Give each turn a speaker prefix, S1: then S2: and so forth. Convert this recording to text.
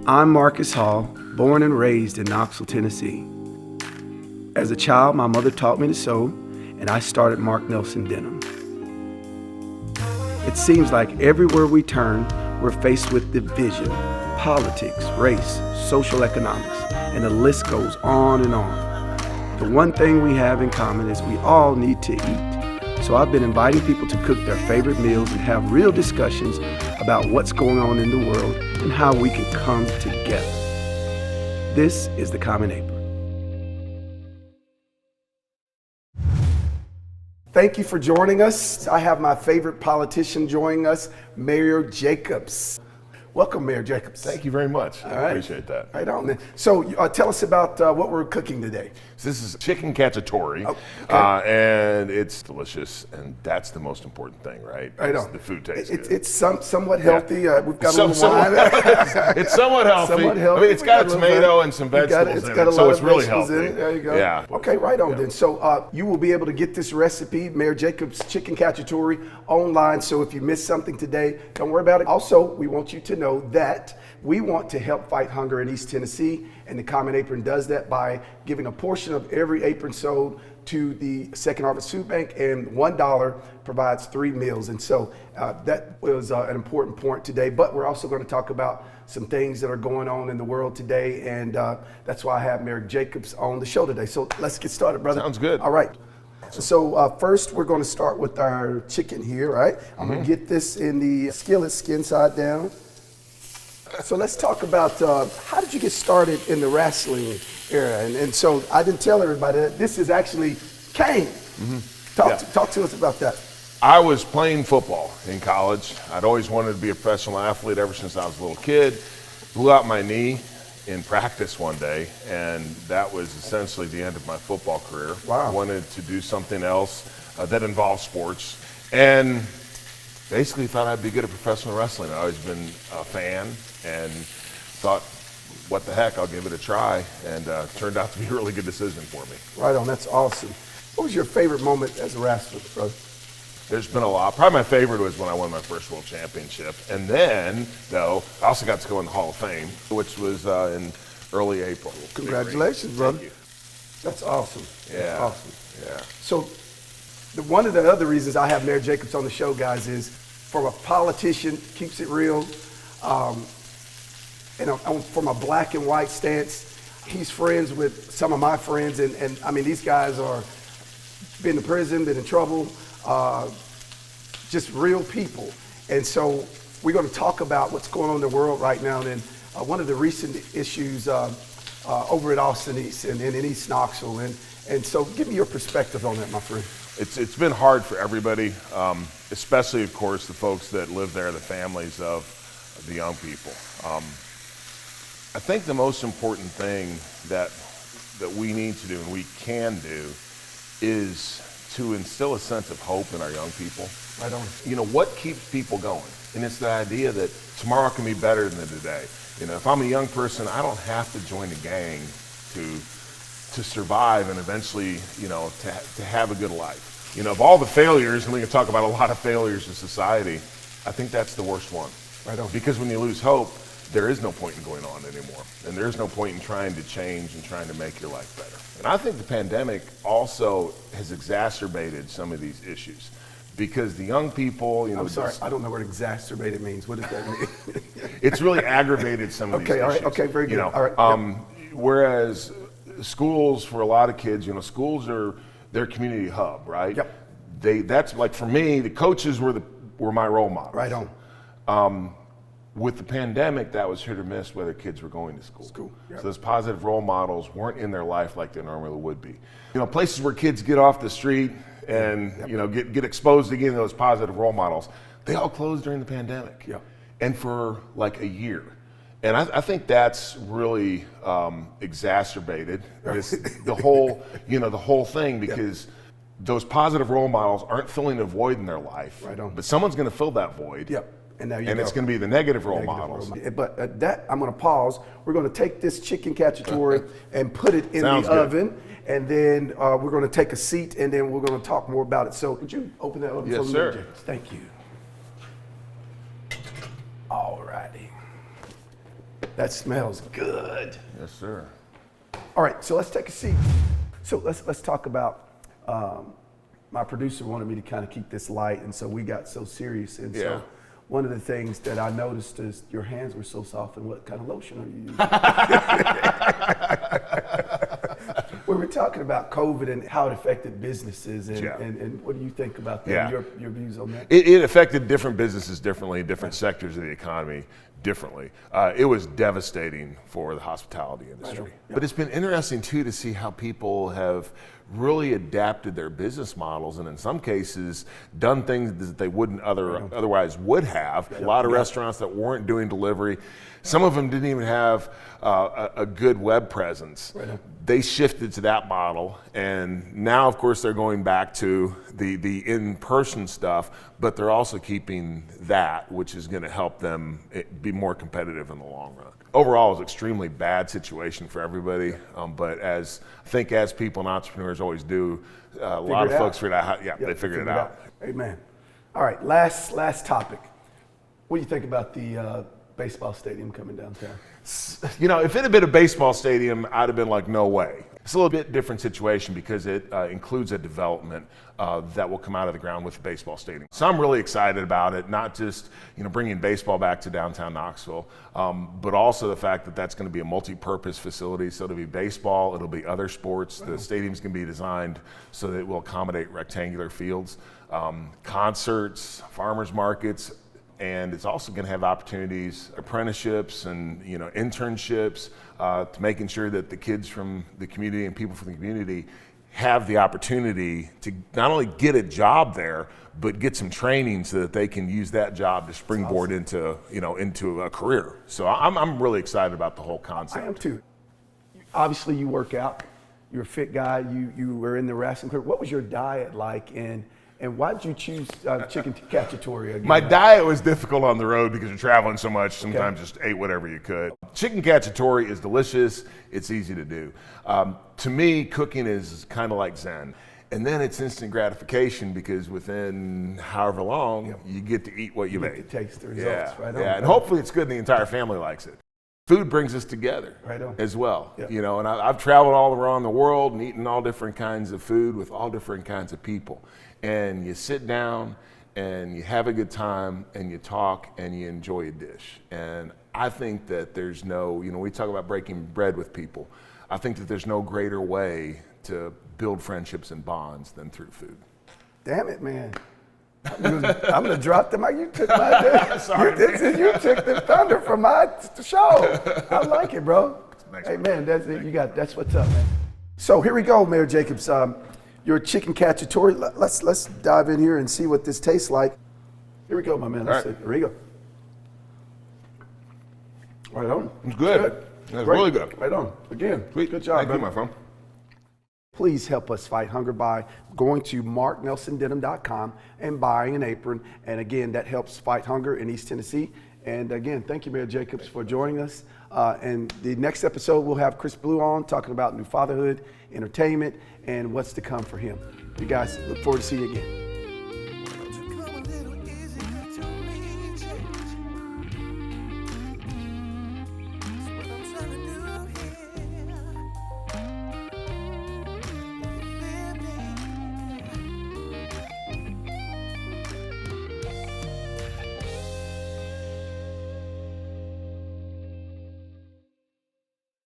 S1: I'm Marcus Hall, born and raised in Knoxville, Tennessee. As a child, my mother taught me to sew, and I started Mark Nelson Denim. It seems like everywhere we turn, we're faced with division, politics, race, social economics, and the list goes on and on. The one thing we have in common is we all need to eat. So I've been inviting people to cook their favorite meals and have real discussions about what's going on in the world and how we can come together. This is The Common Apron. Thank you for joining us. I have my favorite politician joining us, Mayor Jacobs. Welcome, Mayor Jacobs.
S2: Thank you very much. I appreciate that.
S1: Right on. So tell us about what we're cooking today.
S2: So this is chicken cacciatore, and it's delicious, and that's the most important thing, right?
S1: Right on.
S2: The food tastes good.
S1: It's somewhat healthy. We've got a little wine.
S2: It's somewhat healthy.
S1: Somewhat healthy.
S2: I mean, it's got a tomato and some vegetables in it, so it's really healthy.
S1: There you go.
S2: Yeah.
S1: Okay, right on then. So you will be able to get this recipe, Mayor Jacobs Chicken Cacciatore, online. So if you missed something today, don't worry about it. Also, we want you to know that we want to help fight hunger in East Tennessee, and the Common Apron does that by giving a portion of every apron sold to the Second Harvest Food Bank, and $1 provides 3 meals. And so that was an important point today, but we're also going to talk about some things that are going on in the world today, and that's why I have Mayor Jacobs on the show today. So let's get started, brother.
S2: Sounds good.
S1: All right. So first we're going to start with our chicken here, right? I'm going to get this in the skillet, skin side down. So let's talk about how did you get started in the wrestling era? And so I didn't tell everybody that this is actually Kane. Talk to us about that.
S2: I was playing football in college. I'd always wanted to be a professional athlete ever since I was a little kid. Blew out my knee in practice one day, and that was essentially the end of my football career.
S1: Wow.
S2: I wanted to do something else that involved sports, and basically thought I'd be good at professional wrestling. I've always been a fan and thought, what the heck, I'll give it a try, and turned out to be a really good decision for me.
S1: Right on, that's awesome. What was your favorite moment as a wrestler, brother?
S2: There's been a lot. Probably my favorite was when I won my first world championship. And then, though, I also got to go in the Hall of Fame, which was in early April.
S1: Congratulations, brother.
S2: Thank you.
S1: That's awesome.
S2: Yeah.
S1: That's awesome.
S2: Yeah.
S1: So one of the other reasons I have Mayor Jacobs on the show, guys, is from a politician, keeps it real, and from a black and white stance, he's friends with some of my friends, and I mean, these guys are been to prison, been in trouble, just real people. And so we're going to talk about what's going on in the world right now. And one of the recent issues over at Austin East and in East Knoxville. And so give me your perspective on that, my friend.
S2: It's been hard for everybody, especially, of course, the folks that live there, the families of the young people. I think the most important thing that we need to do and we can do is to instill a sense of hope in our young people.
S1: Right on.
S2: You know, what keeps people going? And it's the idea that tomorrow can be better than today. You know, if I'm a young person, I don't have to join a gang to survive and eventually, you know, to have a good life. You know, of all the failures, and we can talk about a lot of failures in society, I think that's the worst one.
S1: Right on.
S2: Because when you lose hope, there is no point in going on anymore. And there's no point in trying to change and trying to make your life better. And I think the pandemic also has exacerbated some of these issues. Because the young people, you know.
S1: I'm sorry, I don't know what exacerbated means. What does that mean?
S2: It's really aggravated some of these issues.
S1: All right, okay, very good.
S2: You know,
S1: all right.
S2: Whereas schools, for a lot of kids, you know, schools are their community hub, right?
S1: Yep.
S2: That's like, for me, the coaches were my role models.
S1: Right on.
S2: With the pandemic, that was hit or miss whether kids were going to school.
S1: Yep.
S2: So those positive role models weren't in their life like they normally would be. You know, places where kids get off the street and you know get exposed to getting those positive role models, they all closed during the pandemic.
S1: Yep.
S2: And for like a year. And I think that's really exacerbated the whole thing, because those positive role models aren't filling a void in their life.
S1: Right on.
S2: But someone's going to fill that void.
S1: Yep. And now
S2: it's going to be the negative role models.
S1: But that, I'm going to pause. We're going to take this chicken cacciatore and put it in
S2: Sounds
S1: the
S2: good.
S1: oven. And then we're going to take a seat, and then we're going to talk more about it. So would you open that oven for me?
S2: Yes, sir.
S1: James? Thank you. All righty. That smells good.
S2: Yes, sir.
S1: All right, so let's take a seat. So let's talk about, my producer wanted me to kind of keep this light, and so we got so serious. And so one of the things that I noticed is your hands were so soft. And what kind of lotion are you using? We were talking about COVID and how it affected businesses, and what do you think about that? Your views on that?
S2: It affected different businesses differently, different sectors of the economy differently. It was devastating for the hospitality industry. But it's been interesting too to see how people have really adapted their business models, and in some cases done things that they wouldn't otherwise would have. A lot of restaurants that weren't doing delivery, some of them didn't even have a good web presence. They shifted to that model, and now of course they're going back to the in-person stuff, but they're also keeping that, which is going to help them be more competitive in the long run. Overall, it was an extremely bad situation for everybody, but as people and entrepreneurs always do, a lot of folks figured out how, they figured it out.
S1: Amen. All right, last topic. What do you think about the baseball stadium coming downtown?
S2: You know, if it had been a baseball stadium, I'd have been like, no way. It's a little bit different situation because it includes a development that will come out of the ground with the baseball stadium. So I'm really excited about it, not just bringing baseball back to downtown Knoxville, but also the fact that that's going to be a multi-purpose facility. So it'll be baseball, it'll be other sports. The stadium's going to be designed so that it will accommodate rectangular fields, concerts, farmers markets. And it's also going to have opportunities, apprenticeships and internships, to making sure that the kids from the community and people from the community have the opportunity to not only get a job there, but get some training so that they can use that job to springboard into a career. So I'm really excited about the whole concept.
S1: I am too. Obviously, you work out. You're a fit guy. You were in the wrestling career. What was your diet like? And why did you choose chicken cacciatore again?
S2: My diet was difficult on the road because you're traveling so much. Sometimes just ate whatever you could. Chicken cacciatore is delicious. It's easy to do. To me, cooking is kind of like Zen. And then it's instant gratification because within however long, you get to eat what you make.
S1: You taste the results, right on.
S2: Yeah, and hopefully it's good and the entire family likes it. Food brings us together as well, and I've traveled all around the world and eaten all different kinds of food with all different kinds of people. And you sit down and you have a good time and you talk and you enjoy a dish. And I think that there's no, we talk about breaking bread with people. I think that there's no greater way to build friendships and bonds than through food.
S1: Damn it, man. I'm gonna drop the mic. You took my
S2: Sorry,
S1: you took the thunder from my show. I like it, bro. Hey, man, that's it. That's what's up, man. So here we go, Mayor Jacobs. Your chicken cacciatore. Let's dive in here and see what this tastes like. Here we go, my man. Here we go. Right on.
S2: It's good. It's really good.
S1: Right on. Again,
S2: sweet.
S1: Good job,
S2: Thank you, my friend.
S1: Please help us fight hunger by going to marknelsondenim.com and buying an apron. And again, that helps fight hunger in East Tennessee. And again, thank you, Mayor Jacobs, for joining us. And the next episode, we'll have Chris Blue on talking about new fatherhood, entertainment, and what's to come for him. You guys, look forward to seeing you again.